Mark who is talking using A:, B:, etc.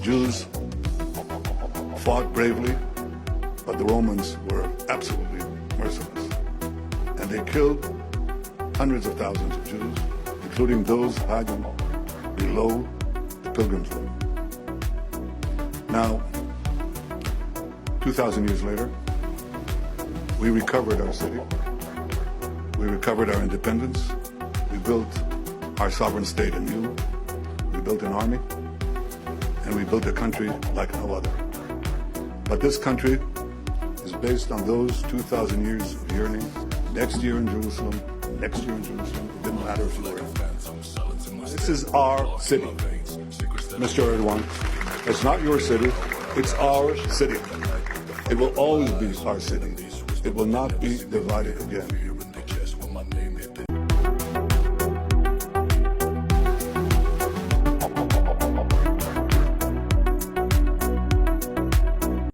A: Jews fought bravely, but the Romans were absolutely merciless. And they killed hundreds of thousands of Jews, including those hiding below the Pilgrim's Road. Now, 2,000 years later, we recovered our city. We recovered our independence. We built our sovereign state anew. We built an army. And we built a country like no other. But this country is based on those 2,000 years of yearning. Next year in Jerusalem, next year in Jerusalem. It didn't matter if you were in. This is our city, Mr. Erdogan. It's not your city. It's our city. It will always be our city. It will not be divided again.